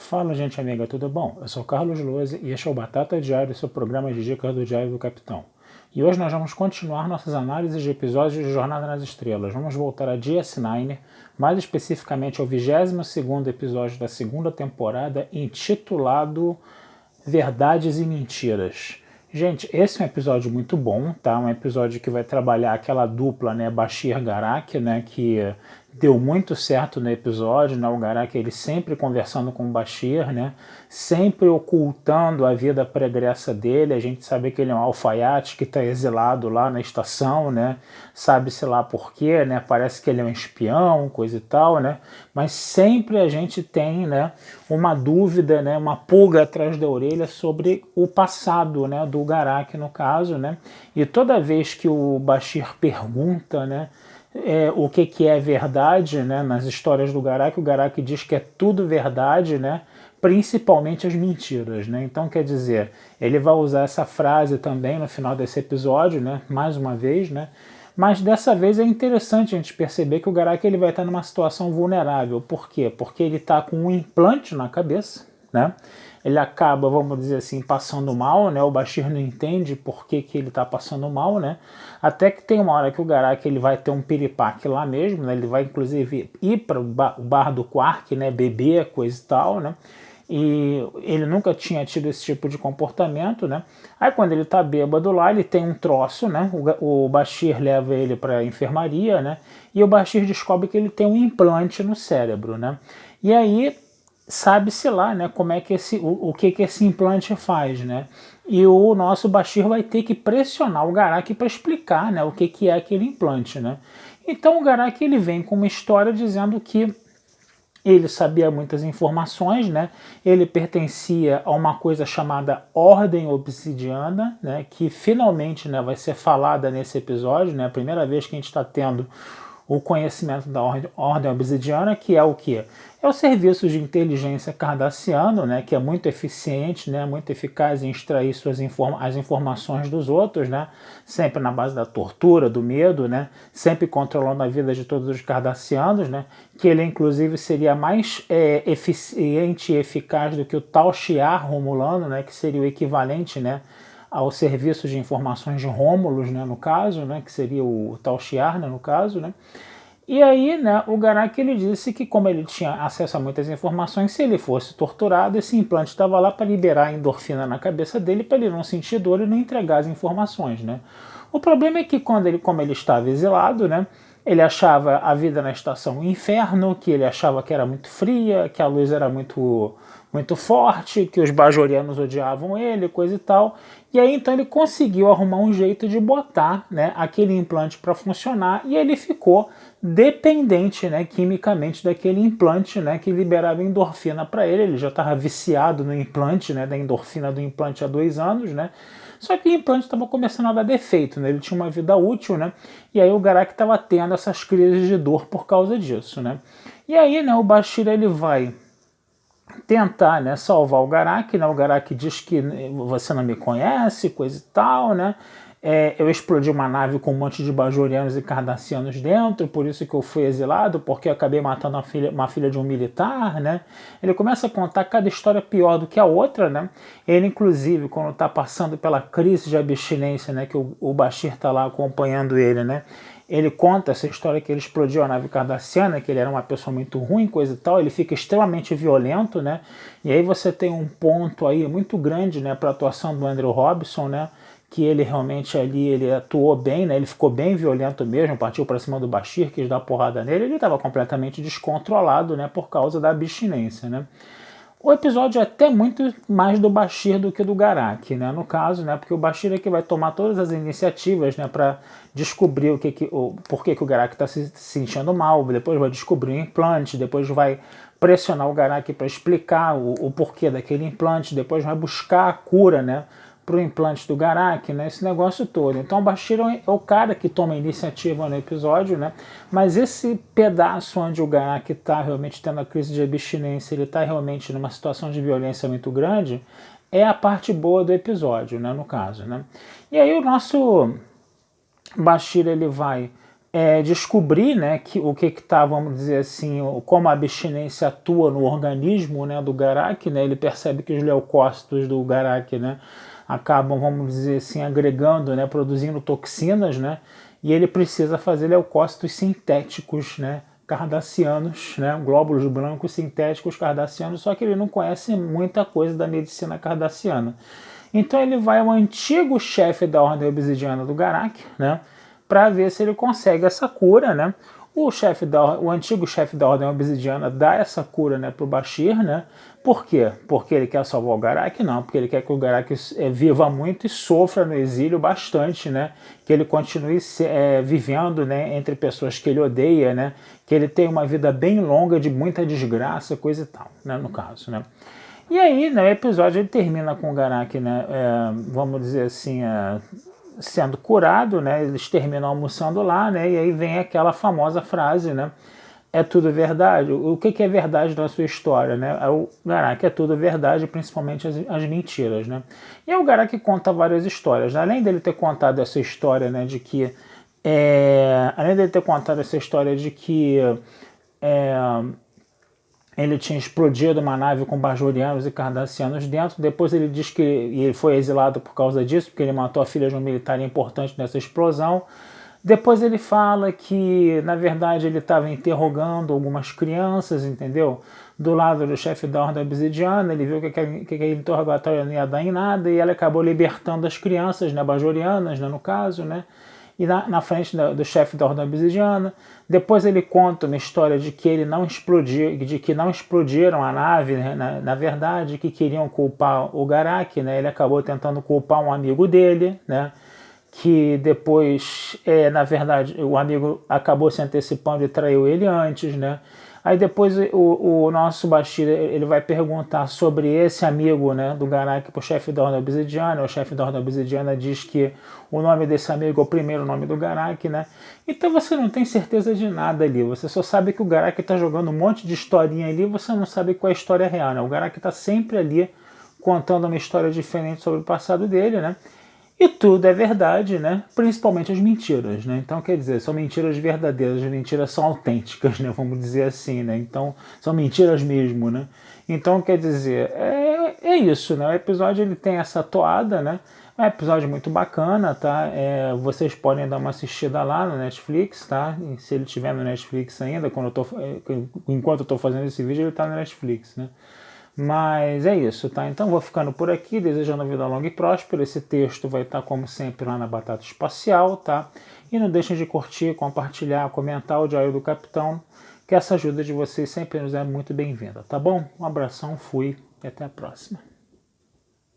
Fala, gente amiga, tudo bom? Eu sou Carlos Lose e este é o Batata Diário, seu programa de dicas do Diário do Capitão. E hoje nós vamos continuar nossas análises de episódios de Jornada nas Estrelas. Vamos voltar a DS9, mais especificamente ao 22º episódio da segunda temporada, intitulado Verdades e Mentiras. Gente, esse é um episódio muito bom, tá? Um episódio que vai trabalhar aquela dupla, né, Bashir-Garak, né, que deu muito certo no episódio, né? O Garak ele sempre conversando com o Bashir, né? Sempre ocultando a vida pregressa dele. A gente sabe que ele é um alfaiate que está exilado lá na estação, né? Sabe-se lá por quê, né? Parece que ele é um espião, coisa e tal, né? Mas sempre a gente tem, né, uma dúvida, né, uma pulga atrás da orelha sobre o passado, né, do Garak no caso, né? E toda vez que o Bashir pergunta, né, o que é verdade, né, nas histórias do Garak, o Garak diz que é tudo verdade, né, principalmente as mentiras, né? Então, quer dizer, ele vai usar essa frase também no final desse episódio, né, mais uma vez, né? Mas dessa vez é interessante a gente perceber que o Garak ele vai estar numa situação vulnerável. Por quê? Porque ele está com um implante na cabeça, né? Ele acaba, vamos dizer assim, passando mal, né? O Bashir não entende por que ele está passando mal, né? Até que tem uma hora que o Garak ele vai ter um piripaque lá mesmo, né? Ele vai inclusive ir para o bar do Quark, né? Beber, coisa e tal, né? E ele nunca tinha tido esse tipo de comportamento, né? Aí quando ele tá bêbado lá, ele tem um troço, né? O Bashir leva ele para a enfermaria, né? E o Bashir descobre que ele tem um implante no cérebro, né? E aí sabe-se lá, né, como é que o que esse implante faz, né? E o nosso Bashir vai ter que pressionar o Garak para explicar, né, o que é aquele implante, né? Então o Garak ele vem com uma história dizendo que ele sabia muitas informações, né? Ele pertencia a uma coisa chamada Ordem Obsidiana, né? Que finalmente, né, vai ser falada nesse episódio, né? A primeira vez que a gente está tendo o conhecimento da Ordem Obsidiana, que é o quê? É o serviço de inteligência cardassiano, né, que é muito eficiente, né, muito eficaz em extrair as informações dos outros, né, sempre na base da tortura, do medo, né, sempre controlando a vida de todos os cardassianos, né, que ele inclusive seria mais eficiente e eficaz do que o Tal Shiar romulano, né, que seria o equivalente, né, ao serviço de informações de Rômulus, né, no caso, né, que seria o Tal Shiar, né, no caso, né. E aí, né, o Garak ele disse que como ele tinha acesso a muitas informações, se ele fosse torturado, esse implante estava lá para liberar a endorfina na cabeça dele, para ele não sentir dor e não entregar as informações, né. O problema é que como ele estava exilado, né, ele achava a vida na estação um inferno, que ele achava que era muito fria, que a luz era muito forte, que os bajorianos odiavam ele, coisa e tal. E aí então ele conseguiu arrumar um jeito de botar, né, aquele implante para funcionar e ele ficou dependente, né, quimicamente daquele implante, né, que liberava endorfina para ele. Ele já estava viciado no implante, né, da endorfina do implante há 2 anos, né. Só que o implante estava começando a dar defeito, né, ele tinha uma vida útil, né, e aí o Garak estava tendo essas crises de dor por causa disso, né. E aí, né, o Bashir ele vai tentar, né, salvar o Garak, né? O Garak diz que você não me conhece, coisa e tal, né? Eu explodi uma nave com um monte de bajorianos e cardassianos dentro, por isso que eu fui exilado, porque eu acabei matando uma filha de um militar, né? Ele começa a contar cada história pior do que a outra, né? Ele, inclusive, quando está passando pela crise de abstinência, né, que o Bashir está lá acompanhando ele, né? Ele conta essa história que ele explodiu a nave cardassiana, que ele era uma pessoa muito ruim, coisa e tal, ele fica extremamente violento, né? E aí você tem um ponto aí muito grande, né, para a atuação do Andrew Robinson, né? Que ele realmente ali, ele atuou bem, né? Ele ficou bem violento mesmo, partiu para cima do Bashir, quis dar porrada nele, ele estava completamente descontrolado, né, por causa da abstinência, né? O episódio é até muito mais do Bashir do que do Garak, né? No caso, né? Porque o Bashir é que vai tomar todas as iniciativas, né? Para descobrir por que o Garak está se sentindo mal. Depois vai descobrir o implante. Depois vai pressionar o Garak para explicar o porquê daquele implante. Depois vai buscar a cura, né, para o implante do Garak, né, esse negócio todo. Então o Bashir é o cara que toma a iniciativa no episódio, né, mas esse pedaço onde o Garak está realmente tendo a crise de abstinência, ele está realmente numa situação de violência muito grande, é a parte boa do episódio, né, no caso, né. E aí o nosso Bashir ele vai descobrir, né, o que está, vamos dizer assim, como a abstinência atua no organismo, né, do Garak, né, ele percebe que os leucócitos do Garak, né, acabam, vamos dizer assim, agregando, né, produzindo toxinas, né, e ele precisa fazer leucócitos sintéticos, né, cardassianos, né, glóbulos brancos sintéticos cardassianos, só que ele não conhece muita coisa da medicina cardassiana. Então ele vai ao antigo chefe da Ordem Obsidiana do Garak, né, para ver se ele consegue essa cura, né. O antigo chefe da Ordem Obsidiana dá essa cura, né, para o Bashir, né. Por quê? Porque ele quer salvar o Garak? Não, porque ele quer que o Garak viva muito e sofra no exílio bastante, né? Que ele continue vivendo, né, entre pessoas que ele odeia, né? Que ele tenha uma vida bem longa de muita desgraça, coisa e tal, né, no caso, né? E aí, né, o episódio ele termina com o Garak, né, vamos dizer assim, sendo curado, né? Eles terminam almoçando lá, né? E aí vem aquela famosa frase, né? É tudo verdade? O que é verdade na sua história, né? O Garak é tudo verdade, principalmente as mentiras, né? E aí o Garak conta várias histórias, né? Além dele ter contado essa história, né, de que ele tinha explodido uma nave com bajorianos e cardassianos dentro. Depois ele diz que ele foi exilado por causa disso, porque ele matou a filha de um militar importante nessa explosão. Depois ele fala que, na verdade, ele estava interrogando algumas crianças, entendeu? Do lado do chefe da Ordem Obsidiana, ele viu que aquele interrogatório não ia dar em nada, e ela acabou libertando as crianças, né, bajorianas, né, no caso, né? E na frente do chefe da Ordem Obsidiana. Depois ele conta uma história de que ele não explodiu, de que não explodiram a nave, né, na verdade, que queriam culpar o Garak, né? Ele acabou tentando culpar um amigo dele, né? Que depois, na verdade, o amigo acabou se antecipando e traiu ele antes, né? Aí depois o nosso Bashir, ele vai perguntar sobre esse amigo, né, do Garak para o chefe da Ordem Obsidiana. O chefe da Ordem Obsidiana diz que o nome desse amigo é o primeiro nome do Garak, né? Então você não tem certeza de nada ali, você só sabe que o Garak está jogando um monte de historinha ali, você não sabe qual é a história real, né? O Garak está sempre ali contando uma história diferente sobre o passado dele, né? E tudo é verdade, né? Principalmente as mentiras, né? Então, quer dizer, são mentiras verdadeiras, as mentiras são autênticas, né? Vamos dizer assim, né? Então, são mentiras mesmo, né? Então, quer dizer, é isso, né? O episódio, ele tem essa toada, né? É um episódio muito bacana, tá? Vocês podem dar uma assistida lá no Netflix, tá? E se ele estiver no Netflix ainda, enquanto eu tô fazendo esse vídeo, ele tá no Netflix, né? Mas é isso, tá? Então vou ficando por aqui, desejando vida longa e próspera. Esse texto vai estar, como sempre, lá na Batata Espacial, tá? E não deixem de curtir, compartilhar, comentar o Diário do Capitão, que essa ajuda de vocês sempre nos é muito bem-vinda, tá bom? Um abração, fui e até a próxima.